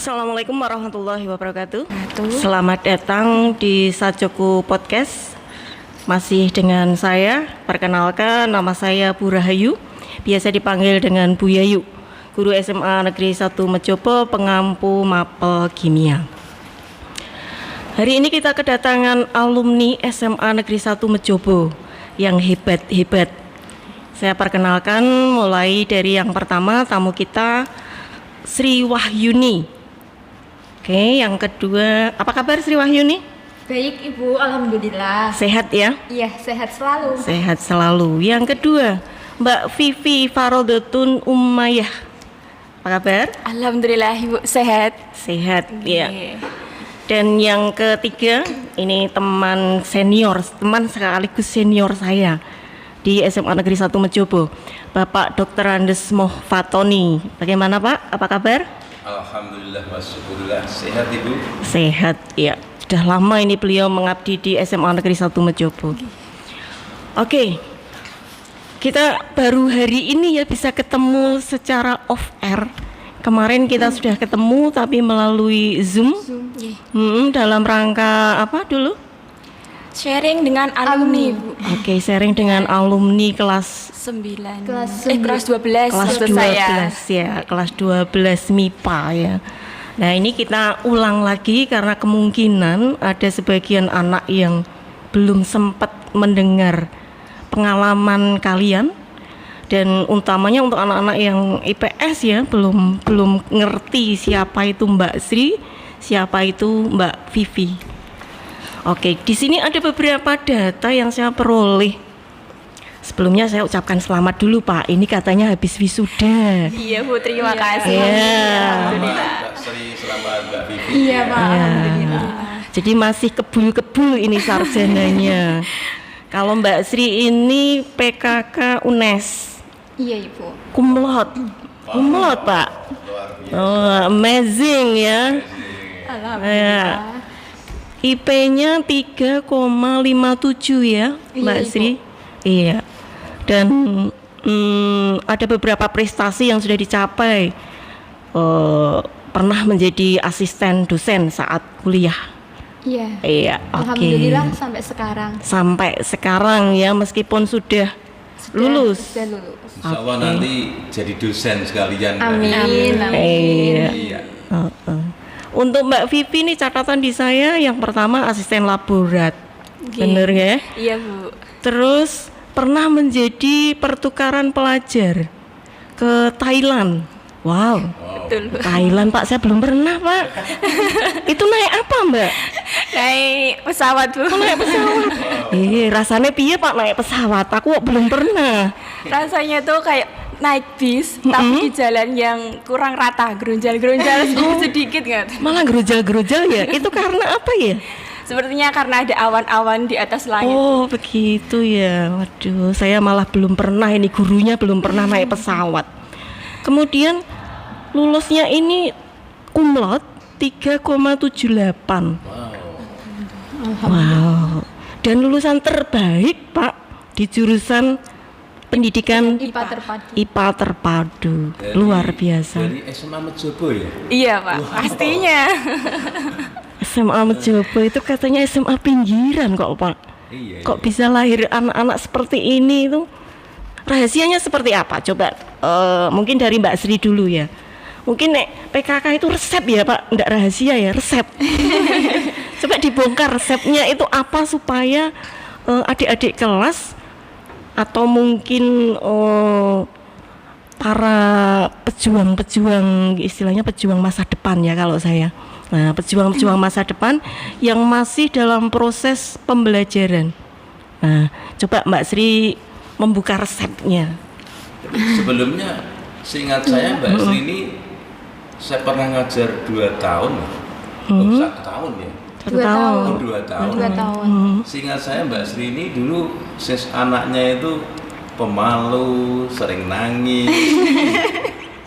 Assalamualaikum warahmatullahi wabarakatuh. Selamat datang di Sajoku Podcast. Masih dengan saya, perkenalkan nama saya Bu Rahayu, biasa dipanggil dengan Bu Yayu, guru SMA Negeri 1 Mejobo, pengampu mapel kimia. Hari ini kita kedatangan alumni SMA Negeri 1 Mejobo yang hebat-hebat. Saya perkenalkan mulai dari yang pertama, tamu kita Sri Wahyuni. Oke, yang kedua, apa kabar Sri Wahyuni? Baik Ibu, Alhamdulillah. Sehat ya? Iya, sehat selalu. Sehat selalu. Yang kedua, Mbak Vivi Farodatun Umayyah. Apa kabar? Alhamdulillah Ibu, sehat. Sehat, ya. Dan yang ketiga, ini teman sekaligus senior saya di SMA Negeri 1 Mejobo, Bapak Dr. Andes Mohfatoni. Bagaimana Pak? Apa kabar? Alhamdulillah, wasyukurillah. Sehat Ibu? Sehat, ya. Sudah lama ini beliau mengabdi di SMA Negeri 1 Mejobo. Oke, kita baru hari ini ya bisa ketemu secara off air. Kemarin kita sudah ketemu tapi melalui Zoom. Dalam rangka apa dulu? Sharing dengan alumni Ibu. Oke, sharing dengan alumni kelas 9. kelas 12. Kelas 12 ya, kelas 12 MIPA ya. Nah, ini kita ulang lagi karena kemungkinan ada sebagian anak yang belum sempat mendengar pengalaman kalian, dan utamanya untuk anak-anak yang IPS ya, belum ngerti siapa itu Mbak Sri, siapa itu Mbak Vivi. Oke, di sini ada beberapa data yang saya peroleh. Sebelumnya saya ucapkan selamat dulu Pak. Ini katanya habis wisuda. Iya Bu, terima kasih. Selamat Mbak Sri, selamat Mbak Vivi. Iya Pak, Alhamdulillah. Jadi masih kebul-kebul ini sarjananya. Kalau Mbak Sri ini PKK UNES. Iya Ibu. Kumlot Pak. Luar biasa. Oh, amazing ya. Alhamdulillah. IP-nya 3,57 ya, Mbak Iya, Sri. Iya. Dan ada beberapa prestasi yang sudah dicapai. Pernah menjadi asisten dosen saat kuliah. Iya. Iya, oke. Alhamdulillah sampai sekarang. Sampai sekarang ya, meskipun sudah lulus. Sudah lulus. Insya Allah nanti jadi dosen sekalian. Amin. Iya. Iya. Untuk Mbak Vivi nih, catatan di saya yang pertama asisten laborat. Bener ya? Iya Bu. Terus pernah menjadi pertukaran pelajar ke Thailand. Wow. Betul Bu. Thailand Pak, saya belum pernah Pak. Itu naik apa Mbak? Naik pesawat Bu. Naik pesawat. Rasanya piye Pak naik pesawat? Aku belum pernah. Rasanya tuh kayak naik bis, tapi di jalan yang kurang rata, gerunjal-gerunjal sedikit nggak? Malah gerujal-gerujal ya. Itu karena apa ya? Sepertinya karena ada awan-awan di atas langit. Oh begitu ya. Waduh, saya malah belum pernah, ini gurunya belum pernah naik pesawat. Kemudian lulusnya ini kumlot 3,78. Wow. Dan lulusan terbaik Pak di jurusan pendidikan IPA terpadu. Luar biasa. Dari SMA Mejobo ya? Iya Pak, pastinya. SMA Mejobo itu katanya SMA pinggiran kok Pak. Iya. Kok bisa lahir anak-anak seperti ini itu? Rahasianya seperti apa? Coba mungkin dari Mbak Sri dulu ya. Mungkin PKK itu resep ya Pak, enggak rahasia ya, resep. Coba dibongkar resepnya itu apa supaya adik-adik kelas atau mungkin para pejuang-pejuang, istilahnya pejuang masa depan ya kalau saya. Nah, pejuang-pejuang masa depan yang masih dalam proses pembelajaran. Nah, coba Mbak Sri membuka resepnya. Sebelumnya, seingat saya Mbak Sri ini saya pernah ngajar 2 tahun. 1 tahun ya? 1 tahun. 2 tahun. 2 tahun. Seingat saya Mbak Sri ini dulu anaknya itu pemalu, sering nangis.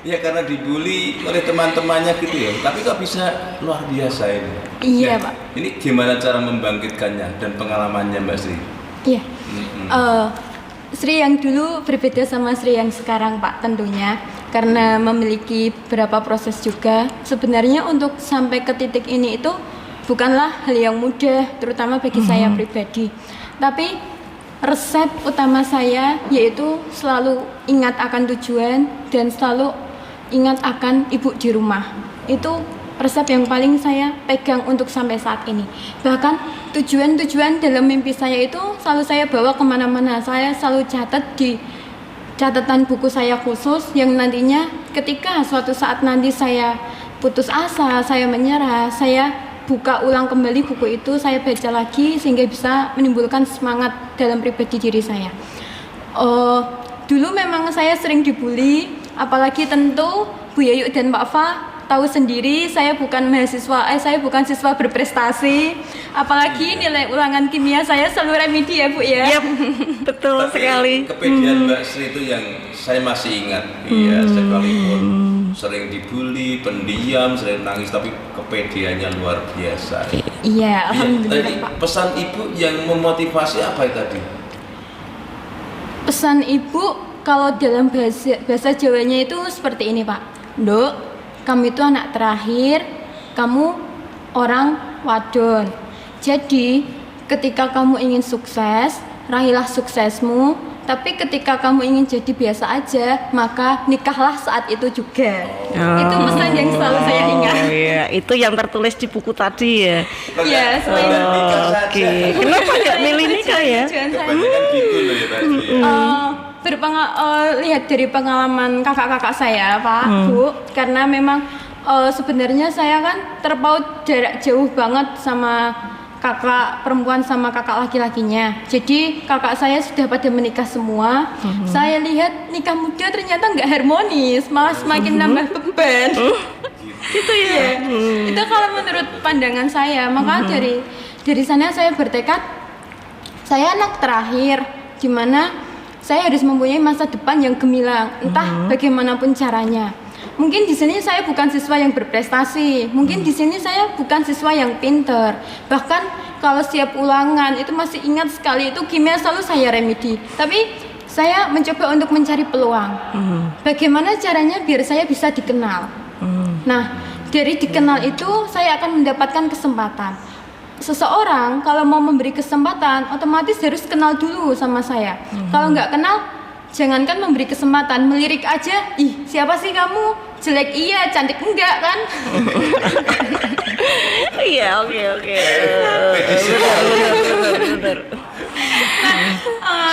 Ya karena dibully oleh teman-temannya gitu ya. Tapi kok bisa luar biasa ini. Iya, Nah, Pak. Ini gimana cara membangkitkannya dan pengalamannya Mbak Sri? Iya. Sri yang dulu berbeda sama Sri yang sekarang Pak, tentunya karena memiliki beberapa proses juga. Sebenarnya untuk sampai ke titik ini itu bukanlah hal yang mudah, terutama bagi saya pribadi. Tapi resep utama saya yaitu selalu ingat akan tujuan dan selalu ingat akan ibu di rumah. Itu resep yang paling saya pegang untuk sampai saat ini. Bahkan tujuan-tujuan dalam mimpi saya itu selalu saya bawa kemana-mana. Saya selalu catat di catatan buku saya khusus yang nantinya ketika suatu saat nanti saya putus asa, saya menyerah, saya buka ulang kembali buku itu, saya baca lagi sehingga bisa menimbulkan semangat dalam pribadi diri saya. Dulu memang saya sering dibully, apalagi tentu Bu Yayu dan Pak Fa tahu sendiri saya bukan saya bukan siswa berprestasi, apalagi nilai ulangan kimia saya selalu remedi ya Bu ya. Yap, betul sekali. Kepedean Mbak Sri itu yang saya masih ingat. Iya, sekalipun sering dibully, pendiam, sering nangis, tapi kepedeannya luar biasa. Iya, alhamdulillah Tadi Pak. pesan ibu yang memotivasi apa tadi? Pesan ibu kalau dalam bahasa Jawanya itu seperti ini Pak. Nduk, kamu itu anak terakhir, kamu orang wadon. Jadi ketika kamu ingin sukses, raihlah suksesmu. Tapi ketika kamu ingin jadi biasa aja, maka nikahlah saat itu juga. Itu pesan yang selalu saya ingat. Oh iya, itu yang tertulis di buku tadi ya. Iya, selain Oke. Kenapa nggak milih nikah ya? tujuan saya. Kebanyakan gitu loh ya tadi. Lihat dari pengalaman kakak-kakak saya Pak Bu, karena memang sebenarnya saya kan terpaut jarak jauh banget sama kakak perempuan sama kakak laki-lakinya. Jadi kakak saya sudah pada menikah semua. Saya lihat nikah muda ternyata nggak harmonis, malah semakin nambah beban. Gitu ya. Itu kalau menurut pandangan saya. Maka dari sana saya bertekad, saya anak terakhir, gimana saya harus mempunyai masa depan yang gemilang, entah bagaimanapun caranya. Mungkin di sini saya bukan siswa yang berprestasi, mungkin di sini saya bukan siswa yang pinter. Bahkan kalau siap ulangan itu masih ingat sekali itu kimia selalu saya remedi. Tapi saya mencoba untuk mencari peluang. Bagaimana caranya biar saya bisa dikenal. Nah, dari dikenal itu saya akan mendapatkan kesempatan. Seseorang kalau mau memberi kesempatan otomatis harus kenal dulu sama saya. Kalau nggak kenal, jangankan memberi kesempatan, melirik aja, ih siapa sih kamu, jelek iya, cantik enggak kan. Iya, oke. Benar.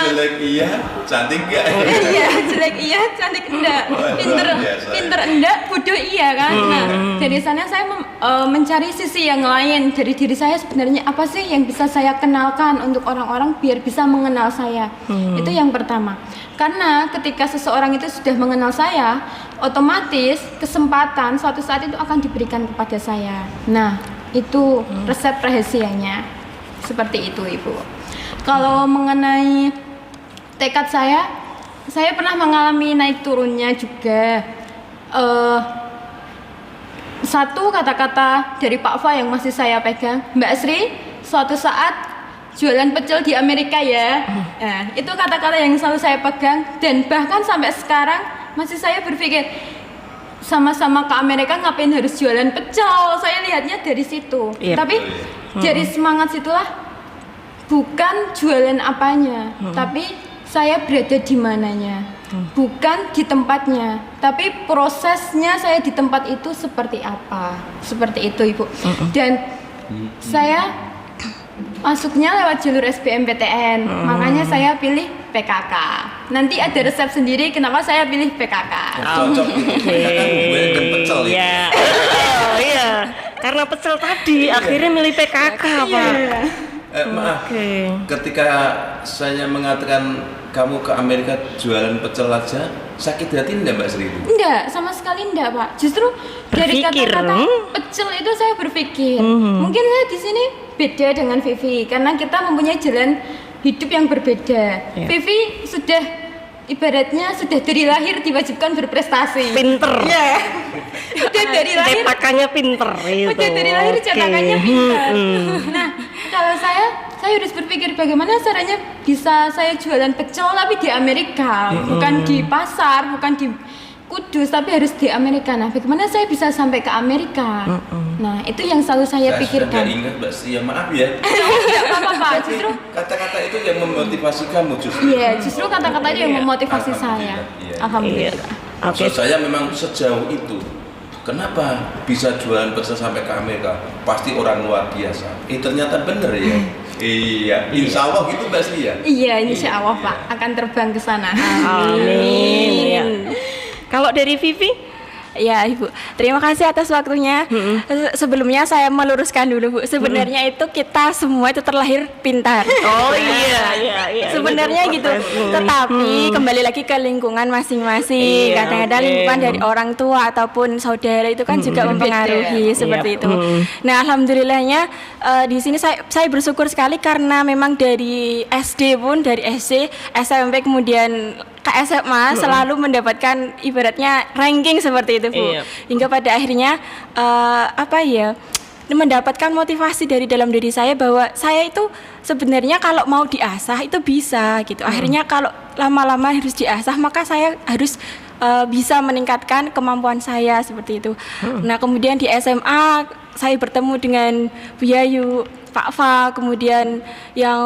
Jelek iya, cantik enggak? Iya, jelek iya, cantik enggak, pinter enggak, bodoh iya kan. Nah, dari sana saya mencari sisi yang lain dari diri saya, sebenarnya apa sih yang bisa saya kenalkan untuk orang-orang biar bisa mengenal saya. Itu yang pertama. Karena ketika seseorang itu sudah mengenal saya, otomatis kesempatan suatu saat itu akan diberikan kepada saya. Nah, itu resep rahasianya. Seperti itu, Ibu. Kalau mengenai tekad saya pernah mengalami naik turunnya juga. Satu kata-kata dari Pak Fa yang masih saya pegang, Mbak Sri, suatu saat jualan pecel di Amerika ya. Nah, itu kata-kata yang selalu saya pegang, dan bahkan sampai sekarang masih saya berpikir sama-sama ke Amerika ngapain harus jualan pecel. Saya lihatnya dari situ. Tapi dari semangat situlah, bukan jualan apanya, tapi saya berada di mananya. Bukan di tempatnya, tapi prosesnya saya di tempat itu seperti apa. Seperti itu, Ibu. Dan saya masuknya lewat jalur SBMPTN, makanya saya pilih PKK. Nanti ada resep sendiri kenapa saya pilih PKK. Cocok dengan pecel ya. Iya. Oh, iya. Karena pecel tadi akhirnya milih PKK, Pak. Maaf, ketika saya mengatakan kamu ke Amerika jualan pecel aja, sakit hati enggak Mbak Sri? Enggak, sama sekali enggak, Pak. Justru dari kata-kata pecel itu saya berpikir, mungkin saya di sini beda dengan Vivi karena kita mempunyai jalan hidup yang berbeda. Vivi sudah ibaratnya sudah dari lahir diwajibkan berprestasi. Pinter. Iya. Udah dari lahir cetakannya pinter itu. Udah dari lahir cetakannya pinter. Nah, kalau saya saya harus berpikir bagaimana caranya bisa saya jualan pecel tapi di Amerika, bukan di pasar, bukan di Kudus, tapi harus di Amerika. Nah, bagaimana saya bisa sampai ke Amerika? Nah, itu yang selalu saya pikirkan. Saya ingat Mbak Sri, ya maaf ya. Tidak apa-apa, justru kata-kata itu yang memotivasi kamu justru. iya, justru kata-kata itu yang memotivasi saya. Iya. Alhamdulillah. Oke. Maksud saya memang sejauh itu. Kenapa bisa jualan pecel sampai ke Amerika? Pasti orang luar biasa. Ternyata bener ya. Iya, insya Allah gitu Mbak Sri ya. Iya, insya Allah Pak akan terbang ke sana. Amin. Ya. Kalau dari Vivi? Ya Ibu, terima kasih atas waktunya. Sebelumnya saya meluruskan dulu Bu, sebenarnya itu kita semua itu terlahir pintar. Oh iya. Sebenarnya gitu, tetapi kembali lagi ke lingkungan masing-masing. Iya, Kadang-kadang oke. lingkungan dari orang tua ataupun saudara itu kan juga mempengaruhi seperti itu. Nah, alhamdulillahnya di sini saya bersyukur sekali karena memang dari SD pun, dari SD, SMP kemudian ke SMA selalu mendapatkan ibaratnya ranking seperti itu Bu. Iya. Hingga pada akhirnya mendapatkan motivasi dari dalam diri saya bahwa saya itu sebenarnya kalau mau diasah itu bisa gitu. Akhirnya kalau lama-lama harus diasah maka saya harus bisa meningkatkan kemampuan saya seperti itu. Nah, kemudian di SMA saya bertemu dengan Bu Yayu, Pak Fa, kemudian yang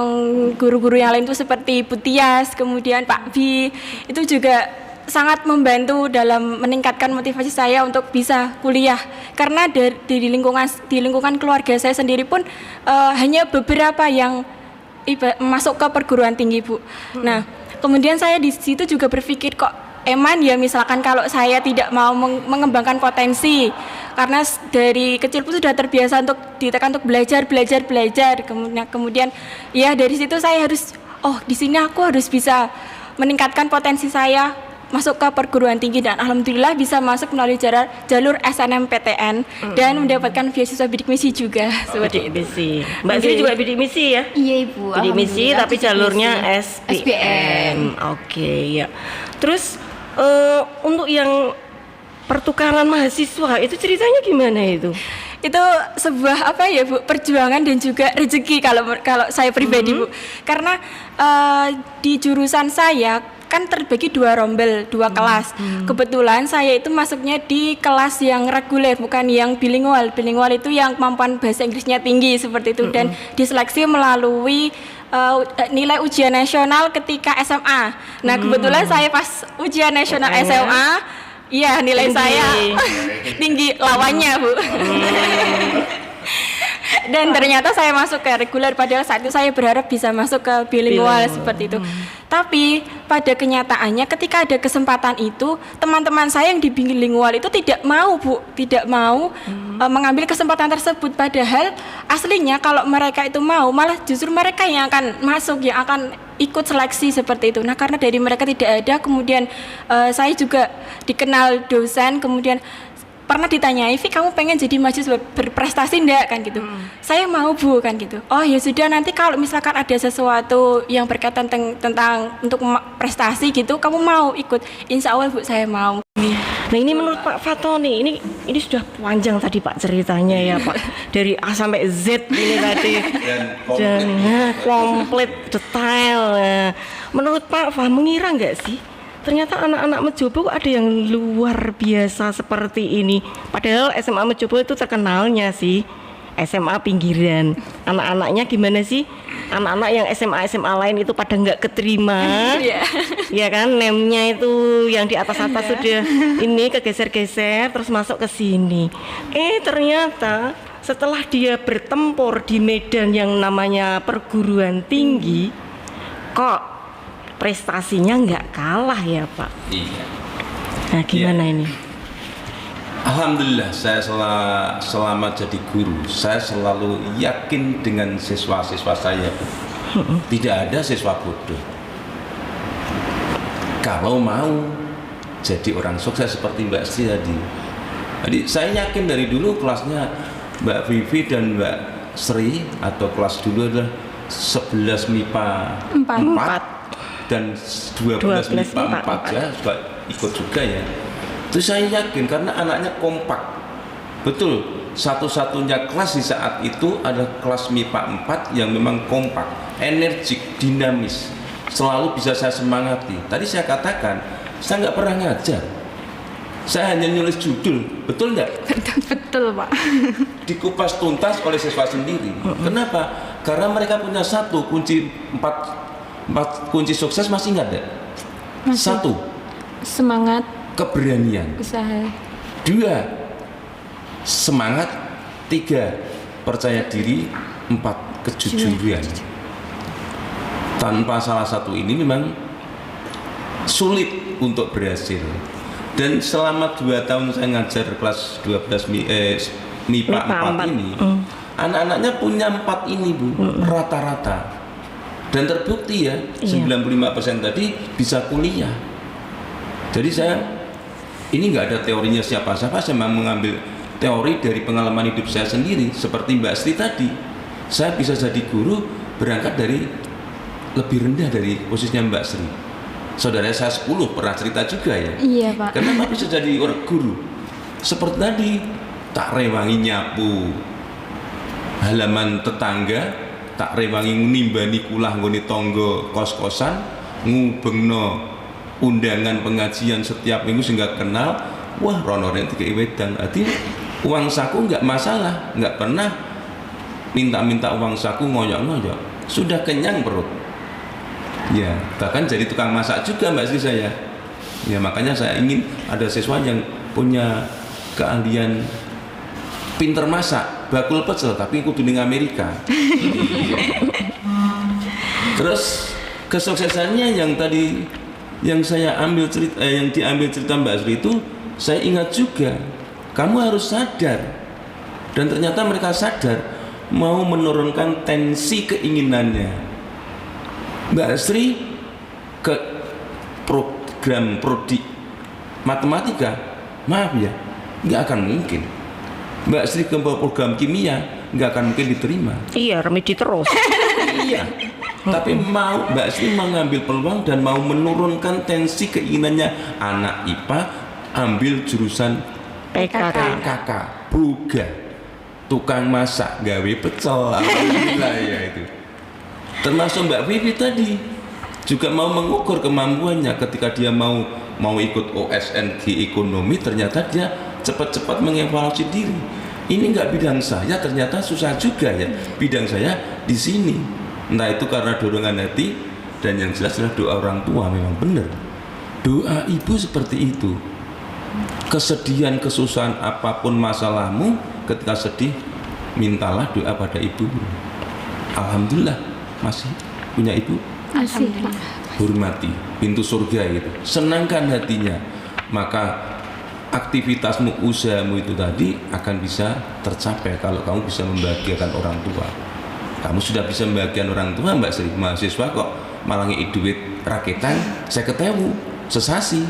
guru-guru yang lain itu seperti Bu Tias, kemudian Pak Bi, itu juga sangat membantu dalam meningkatkan motivasi saya untuk bisa kuliah. Karena di lingkungan keluarga saya sendiri pun hanya beberapa yang masuk ke perguruan tinggi Bu. Nah, kemudian saya di situ juga berpikir kok eman ya misalkan kalau saya tidak mau mengembangkan potensi karena dari kecil pun sudah terbiasa untuk ditekan untuk belajar kemudian ya dari situ saya harus di sini aku harus bisa meningkatkan potensi saya masuk ke perguruan tinggi dan alhamdulillah bisa masuk melalui jalur SNMPTN dan mendapatkan beasiswa bidik misi juga Bidik misi. Mbak Sri juga bidik misi ya? Iya Ibu. Bidik misi alhamdulillah, tapi bidik jalurnya misi. SBM. Oke ya. Terus untuk yang pertukaran mahasiswa itu ceritanya gimana itu? Itu sebuah Bu, perjuangan dan juga rezeki kalau saya pribadi Bu. Karena di jurusan saya kan terbagi 2 rombel, 2 kelas. Kebetulan saya itu masuknya di kelas yang reguler, bukan yang bilingual. Bilingual itu yang kemampuan bahasa Inggrisnya tinggi seperti itu dan diseleksi melalui nilai ujian nasional ketika SMA. Nah, kebetulan saya pas ujian nasional SMA, iya nilai tinggi. saya tinggi lawannya Bu. Dan ternyata saya masuk ke reguler padahal saat itu saya berharap bisa masuk ke bilingual seperti itu. Tapi pada kenyataannya ketika ada kesempatan itu teman-teman saya yang di bilingual itu tidak mau mengambil kesempatan tersebut padahal aslinya kalau mereka itu mau malah justru mereka yang akan masuk yang akan ikut seleksi seperti itu. Nah, karena dari mereka tidak ada kemudian saya juga dikenal dosen kemudian pernah ditanyai, "Vi, kamu pengen jadi mahasiswa berprestasi enggak?" kan gitu. Saya mau Bu kan gitu. Oh ya sudah nanti kalau misalkan ada sesuatu yang berkaitan tentang untuk prestasi gitu, kamu mau ikut? Insya Allah Bu saya mau. Nah ini menurut Pak Fatoni ini sudah panjang tadi Pak ceritanya ya Pak dari A sampai Z ini tadi dan komplit detail. Menurut Pak Fa mengira nggak sih? Ternyata anak-anak Mejobo ada yang luar biasa seperti ini. Padahal SMA Mejobo itu terkenalnya sih SMA pinggiran. Anak-anaknya gimana sih? Anak-anak yang SMA lain itu pada nggak keterima. Ya kan, nemnya itu yang di atas-atas sudah ini kegeser-geser terus masuk ke sini. Ternyata setelah dia bertempur di medan yang namanya perguruan tinggi, kok prestasinya nggak kalah ya Pak. Iya. Nah gimana ini? Alhamdulillah saya selama jadi guru saya selalu yakin dengan siswa-siswa saya. Tidak ada siswa bodoh. Kalau mau jadi orang sukses seperti Mbak Sri tadi. Jadi saya yakin dari dulu kelasnya Mbak Vivi dan Mbak Sri atau kelas dulu adalah 11 MIPA 4 dan 12 MIPA 4 ya ikut juga ya. Itu saya yakin karena anaknya kompak. Betul, satu-satunya kelas di saat itu adalah kelas MIPA 4 yang memang kompak, energik, dinamis, selalu bisa saya semangati. Tadi saya katakan, saya nggak pernah ngajar, saya hanya nulis judul, betul nggak? Betul, Pak. Dikupas tuntas oleh siswa sendiri. Kenapa? Karena mereka punya satu kunci, empat kunci sukses, masih ingat nggak? Masih. 1, Semangat keberanian. usaha. 2, semangat. 3, percaya diri. 4, kejujuran. Tanpa salah satu ini memang sulit untuk berhasil. Dan selama 2 tahun saya ngajar kelas 12 MIPA 4 ini, anak-anaknya punya 4 ini, Bu, rata-rata. Dan terbukti ya, 95% tadi bisa kuliah. Jadi saya ini nggak ada teorinya siapa-siapa, saya memang mengambil teori dari pengalaman hidup saya sendiri. Seperti Mbak Sri tadi, saya bisa jadi guru berangkat dari lebih rendah dari posisinya Mbak Sri. Saudara saya 10 pernah cerita juga ya. Iya, Pak. Kenapa bisa jadi orang guru? Seperti tadi, tak rewangi nyapu halaman tetangga, tak rewangi nimbani kulah nggone tangga kos-kosan, ngubengno undangan pengajian setiap minggu sehingga kenal. Wah, rono rek dikei wedang. Artinya uang saku nggak masalah, nggak pernah minta-minta uang saku ngoyok-ngoyok. Sudah kenyang perut. Ya, bahkan jadi tukang masak juga Mbak Sri saya. Ya, makanya saya ingin ada siswa yang punya keahlian pinter masak, bakul pecel, tapi kudu ning Amerika. Terus kesuksesannya yang tadi yang saya ambil cerita, yang diambil cerita Mbak Sri itu, saya ingat juga, kamu harus sadar. Dan ternyata mereka sadar, mau menurunkan tensi keinginannya. Mbak Sri ke program prodi matematika, maaf ya, nggak akan mungkin. Mbak Sri ke program kimia, nggak akan mungkin diterima. Iya, remedi terus. Iya. Tapi mau Mbak Sri mengambil peluang dan mau menurunkan tensi keinginannya. Anak IPA ambil jurusan PKK, Buga, tukang masak, gawe pecel, alhamdulillah ya itu. Termasuk Mbak Vivi tadi juga mau mengukur kemampuannya ketika dia mau ikut OSNG ekonomi, ternyata dia cepat-cepat mengevaluasi diri. Ini nggak bidang saya, ternyata susah juga ya. Bidang saya di sini. Entah itu karena dorongan hati, dan yang jelas adalah doa orang tua memang benar. Doa ibu seperti itu. Kesedihan, kesusahan apapun masalahmu, ketika sedih, mintalah doa pada ibu. Alhamdulillah masih punya ibu. Alhamdulillah. Hormati pintu surga itu. Senangkan hatinya. Maka aktivitasmu, usahamu itu tadi akan bisa tercapai kalau kamu bisa membahagiakan orang tua. Kamu sudah bisa membahagiakan orang tua Mbak Sri, mahasiswa kok malah ngei duit raketan, saya ketemu sesasi.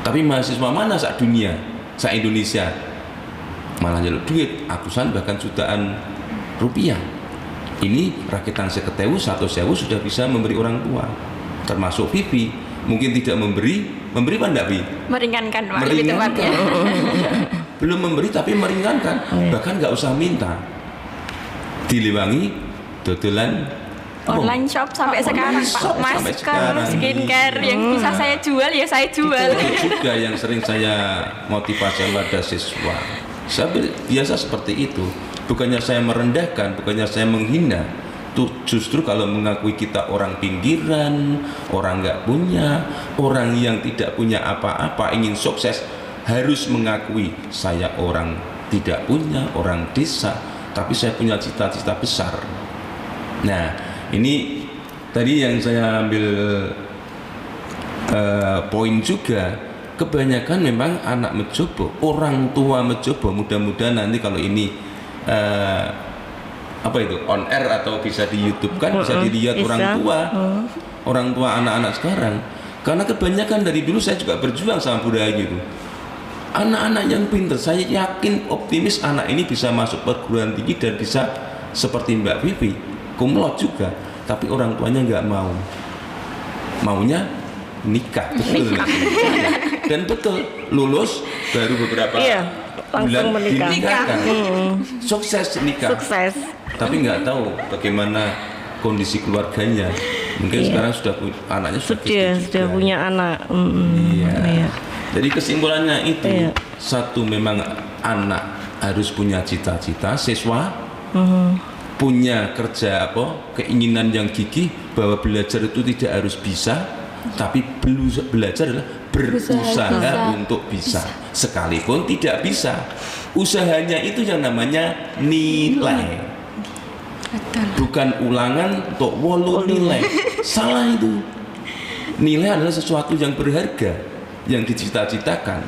Tapi mahasiswa mana saat dunia, saat Indonesia malah nyeluk duit ratusan bahkan jutaan rupiah. Ini raketan saya ketemu 1.000 sudah bisa memberi orang tua. Termasuk Vivi, mungkin tidak memberi apa enggak, Vi? Meringankan, Pak, lebih tepatnya. Belum memberi tapi meringankan, bahkan nggak usah minta. Diliwangi dodolan Online shop sampai sekarang, Pak. Masker, skincare yang bisa saya jual ya saya jual. Itu juga yang sering saya motivasi pada siswa. Saya biasa seperti itu. Bukannya saya merendahkan, bukannya saya menghina. Tuh, justru kalau mengakui kita orang pinggiran, orang nggak punya, orang yang tidak punya apa-apa, ingin sukses, harus mengakui saya orang tidak punya, orang desa, tapi saya punya cita-cita besar. Nah, ini tadi yang saya ambil poin juga. Kebanyakan memang anak mencoba, orang tua mencoba. Mudah-mudahan nanti kalau ini apa itu on air atau bisa di YouTube kan, bisa dilihat orang tua anak-anak sekarang. Karena kebanyakan dari dulu saya juga berjuang sama budaya gitu. Anak-anak yang pintar, saya yakin optimis anak ini bisa masuk perguruan tinggi dan bisa seperti Mbak Vivi, kumlot juga. Tapi orang tuanya nggak mau, maunya nikah, betul. Dan betul lulus baru beberapa Langsung menikah. dinikahkan. Sukses nikah. Sukses. Tapi nggak tahu bagaimana kondisi keluarganya. Mungkin sekarang anaknya Sudah juga. punya anak. Iya. Iya. Jadi kesimpulannya itu Iya. satu, memang anak harus punya cita-cita, siswa punya keinginan yang gigih bahwa belajar itu tidak harus bisa, tapi belajar adalah berusaha untuk bisa. Sekalipun tidak bisa, usahanya itu yang namanya nilai. Bukan ulangan untuk wolu nilai. Salah itu. Nilai adalah sesuatu yang berharga, yang dicita-citakan.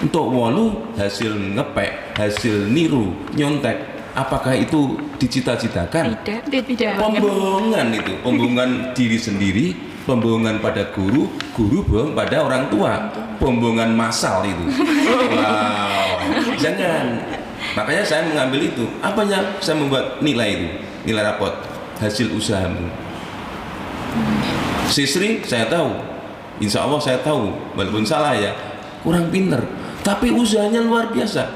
Untuk wolu hasil ngepek, hasil niru, nyontek, apakah itu dicita-citakan? Tidak. Pembohongan itu, pembohongan diri sendiri, pembohongan pada guru bohong pada orang tua, pembohongan massal itu. Wow, jangan. Makanya saya mengambil itu. Apanya saya membuat nilai itu, nilai rapot, hasil usahamu. Sisri saya tahu, insya Allah saya tahu, walaupun salah ya, kurang pinter, tapi usahanya luar biasa.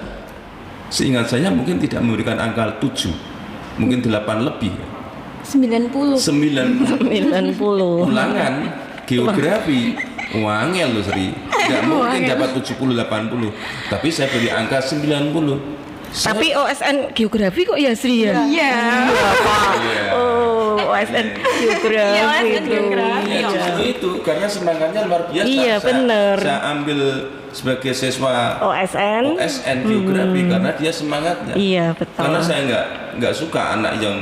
Seingat saya mungkin tidak memberikan angka 7, mungkin 8 lebih. 90. 90. Ulangan geografi wangel loh Sri, tidak mungkin dapat 70-80, tapi saya beri angka 90. Tapi OSN geografi kok ya Sri ya? Iya. Oh, OSN geografi. Iya, OSN itu. geografi. Ya, justru itu karena semangatnya luar biasa. Iya, benar. Saya ambil sebagai siswa OSN. geografi karena dia semangatnya. Iya, betul. Karena saya nggak suka anak yang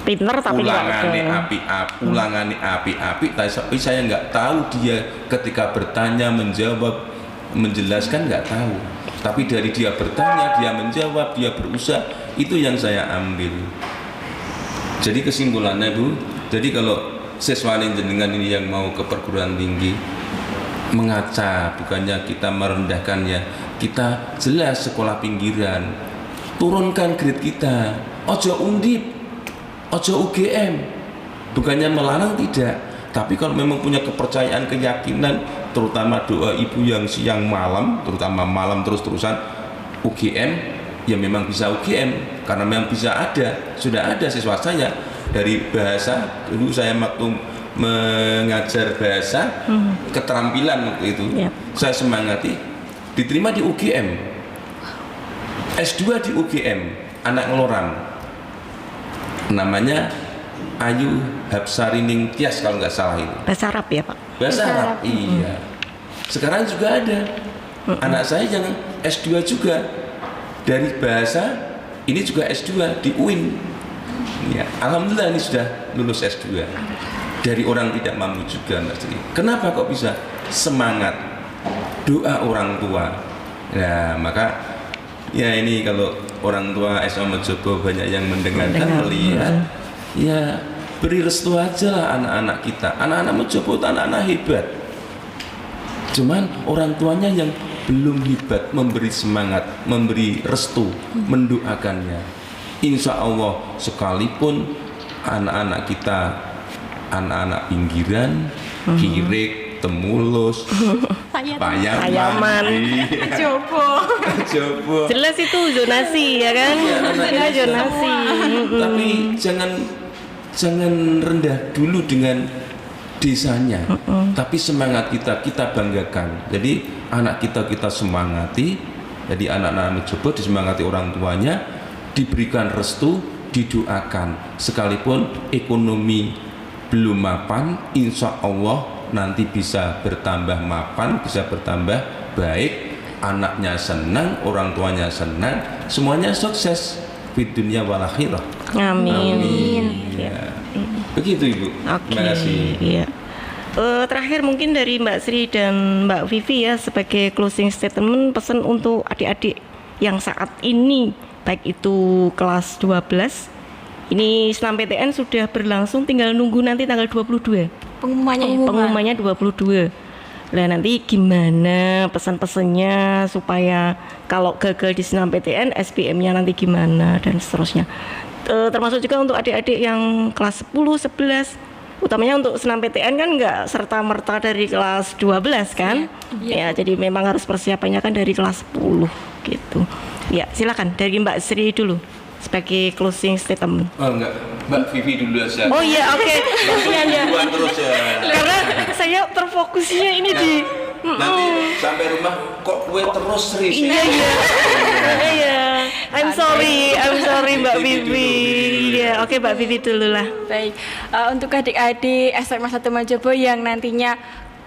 Pinter tapi nggak ulangane api-api, tapi saya nggak tahu dia ketika bertanya, menjawab, menjelaskan nggak tahu. Tapi dari dia bertanya, dia menjawab, dia berusaha, itu yang saya ambil. Jadi kesimpulannya Bu, jadi kalau siswa jenengan ini yang mau ke perguruan tinggi, mengaca, bukannya kita merendahkannya, kita jelas sekolah pinggiran, turunkan grade kita, ojo undip, ojo UGM, bukannya melarang, tidak, tapi kalau memang punya kepercayaan, keyakinan, terutama doa ibu yang siang malam, terutama malam terus-terusan UGM, ya memang bisa UGM, karena memang bisa ada, sudah ada siswa saya dari bahasa, dulu saya waktu mengajar bahasa, keterampilan waktu itu, saya semangati, diterima di UGM, S2 di UGM, anak Ngeloran, namanya Ayu Hapsarining Tias kalau nggak salah itu. Bahasa Arab ya Pak? Bahasa Arab, iya. Sekarang juga ada anak saya yang S2 juga dari bahasa, ini juga S2 di UIN. Ya, alhamdulillah ini sudah lulus S2 dari orang tidak mampu juga Mbak Sri. Kenapa kok bisa? Semangat, doa orang tua. Nah, maka ya ini kalau orang tua SMA Mojobo banyak yang mendengarkan, melihat, ya beri restu aja lah anak-anak kita. Anak-anak Mojobo itu anak-anak hebat. Cuman orang tuanya yang belum hebat memberi semangat, memberi restu, mendoakannya. Insya Allah sekalipun anak-anak kita, anak-anak pinggiran, Kirik, Temulus, Payaman, Jobo. Jelas itu zonasi ya kan? Iya, Zonasi. Tapi jangan rendah dulu dengan desanya, tapi semangat kita banggakan. Jadi anak kita semangati. Jadi anak-anak Mojobo disemangati orang tuanya, diberikan restu, didoakan. Sekalipun ekonomi belum mapan, insya Allah nanti bisa bertambah mapan, bisa bertambah baik. Anaknya senang, orang tuanya senang, semuanya sukses di dunia wal akhirah. Amin. Ya. Begitu Ibu. Oke. Terima kasih. Iya. Terakhir mungkin dari Mbak Sri dan Mbak Vivi ya, sebagai closing statement, pesan untuk adik-adik yang saat ini, baik itu kelas 12, ini senam PTN sudah berlangsung, tinggal nunggu nanti tanggal 22. Pengumumannya 22. Nah nanti gimana pesan-pesannya supaya kalau gagal di senam PTN, SBM-nya nanti gimana dan seterusnya. Termasuk juga untuk adik-adik yang kelas 10, 11 utamanya untuk senam PTN kan nggak serta-merta dari kelas 12 kan? Ya, jadi memang harus persiapannya kan dari kelas 10 gitu. Ya, silakan dari Mbak Sri dulu sebagai closing statement. Oh enggak, Mbak Vivi dulu aja. Oh iya, oke. Kasihan ya. Duluan terus ya. Karena saya terfokusnya ini di Nanti sampai rumah kok kue terus Sri. iya. Iya. I'm sorry Mbak Vivi. Ya, oke Mbak Vivi dulu lah. Baik, untuk adik-adik SMA 1 Mojobo yang nantinya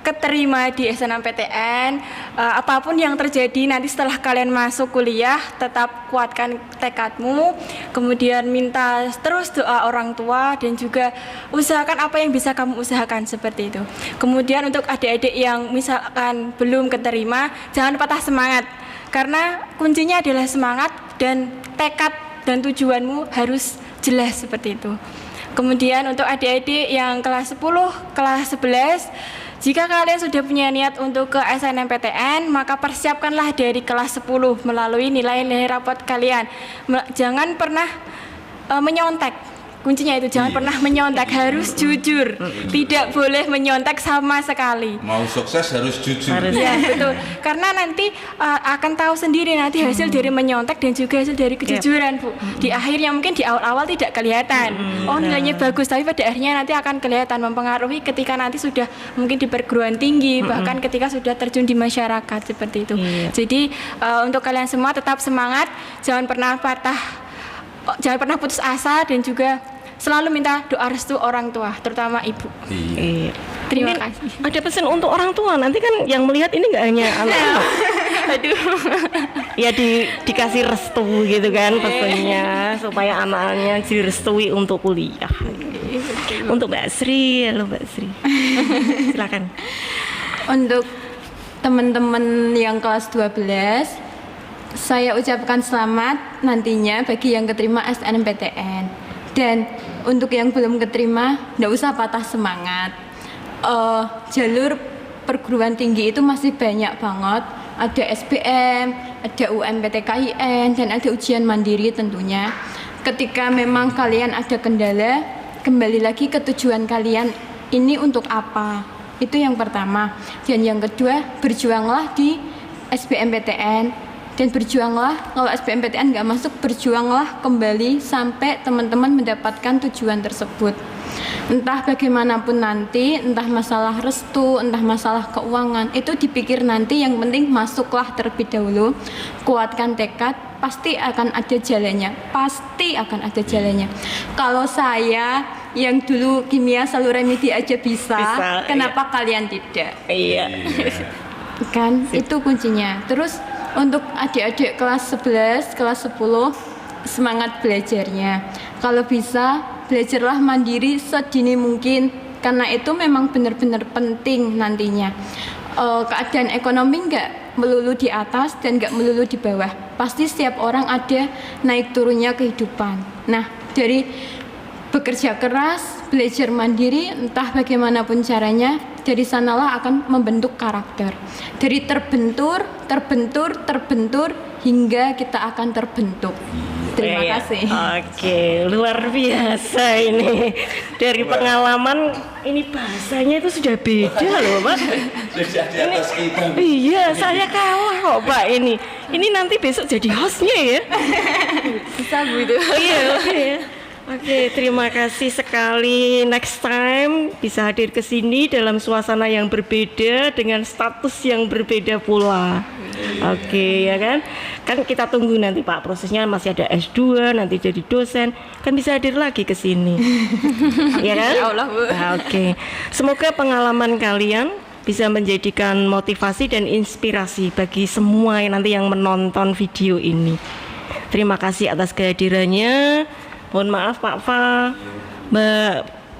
keterima di SNMPTN, apapun yang terjadi nanti setelah kalian masuk kuliah, tetap kuatkan tekadmu, kemudian minta terus doa orang tua dan juga usahakan apa yang bisa kamu usahakan seperti itu. Kemudian untuk adik-adik yang misalkan belum keterima, jangan patah semangat karena kuncinya adalah semangat dan tekad dan tujuanmu harus jelas seperti itu. Kemudian untuk adik-adik yang kelas 10, kelas 11, jika kalian sudah punya niat untuk ke SNMPTN, maka persiapkanlah dari kelas 10 melalui nilai-nilai rapot kalian. Jangan pernah menyontek. Kuncinya itu jangan pernah menyontek, harus jujur. Tidak boleh menyontek sama sekali. Mau sukses harus jujur. Ya, betul. Karena nanti akan tahu sendiri nanti hasil dari menyontek dan juga hasil dari kejujuran, Bu. Di akhirnya mungkin di awal-awal tidak kelihatan. Oh, nilainya bagus, tapi pada akhirnya nanti akan kelihatan mempengaruhi ketika nanti sudah mungkin di perguruan tinggi, bahkan ketika sudah terjun di masyarakat seperti itu. Jadi untuk kalian semua tetap semangat, jangan pernah putus asa dan juga selalu minta doa restu orang tua, terutama ibu. Iya. Terima Mungkin kasih. ada pesan untuk orang tua, nanti kan yang melihat ini nggak hanya anak-anak. Aduh. Ya dikasih restu gitu kan pesannya supaya anaknya direstui untuk kuliah. Untuk Mbak Sri, halo Mbak Sri. Silakan. Untuk teman-teman yang kelas 12, saya ucapkan selamat nantinya bagi yang keterima SNMPTN. Dan untuk yang belum keterima, nggak usah patah semangat. Jalur perguruan tinggi itu masih banyak banget. Ada SBM, ada UMPTKIN, dan ada ujian mandiri tentunya. Ketika memang kalian ada kendala, kembali lagi ke tujuan kalian ini untuk apa. Itu yang pertama. Dan yang kedua, berjuanglah di SBMPTN. Dan berjuanglah, kalau SBMPTN nggak masuk, berjuanglah kembali sampai teman-teman mendapatkan tujuan tersebut. Entah bagaimanapun nanti, entah masalah restu, entah masalah keuangan, itu dipikir nanti, yang penting masuklah terlebih dahulu, kuatkan tekad, pasti akan ada jalannya, pasti akan ada jalannya. Kalau saya yang dulu kimia salur remedi aja bisa kenapa kalian tidak? Iya. Kan, itu kuncinya. Terus untuk adik-adik kelas 11, kelas 10, semangat belajarnya. Kalau bisa, belajarlah mandiri sedini mungkin, karena itu memang benar-benar penting nantinya. Keadaan ekonomi nggak melulu di atas dan nggak melulu di bawah. Pasti setiap orang ada naik turunnya kehidupan. Nah, dari bekerja keras, belajar mandiri, entah bagaimanapun caranya, dari sanalah akan membentuk karakter. Dari terbentur, hingga kita akan terbentuk. Terima kasih. Oke, luar biasa ini. Dari pengalaman, ini bahasanya itu sudah beda loh, Pak. Sudah di atas kita. Iya, saya kalah kok, Pak ini. Ini nanti besok jadi hostnya ya. Bisa Bu itu. Iya, oke ya. Oke, terima kasih sekali. Next time bisa hadir ke sini dalam suasana yang berbeda dengan status yang berbeda pula. Oke, ya kan? Kan kita tunggu nanti Pak, prosesnya masih ada S2, nanti jadi dosen, kan bisa hadir lagi ke sini. Ya kan? Ya Allah, Bu. Nah, oke. Semoga pengalaman kalian bisa menjadikan motivasi dan inspirasi bagi semua yang nanti yang menonton video ini. Terima kasih atas kehadirannya. Mohon maaf Pak Fa, Mbak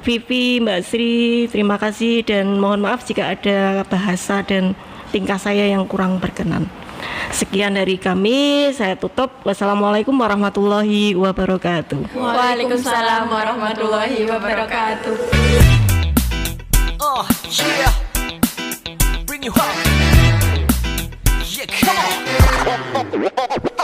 Vivi, Mbak Sri, terima kasih, dan mohon maaf jika ada bahasa dan tingkah saya yang kurang berkenan. Sekian dari kami, saya tutup. Wassalamualaikum warahmatullahi wabarakatuh. Waalaikumsalam warahmatullahi wabarakatuh. Yeah. Bring you home. Yeah, come on.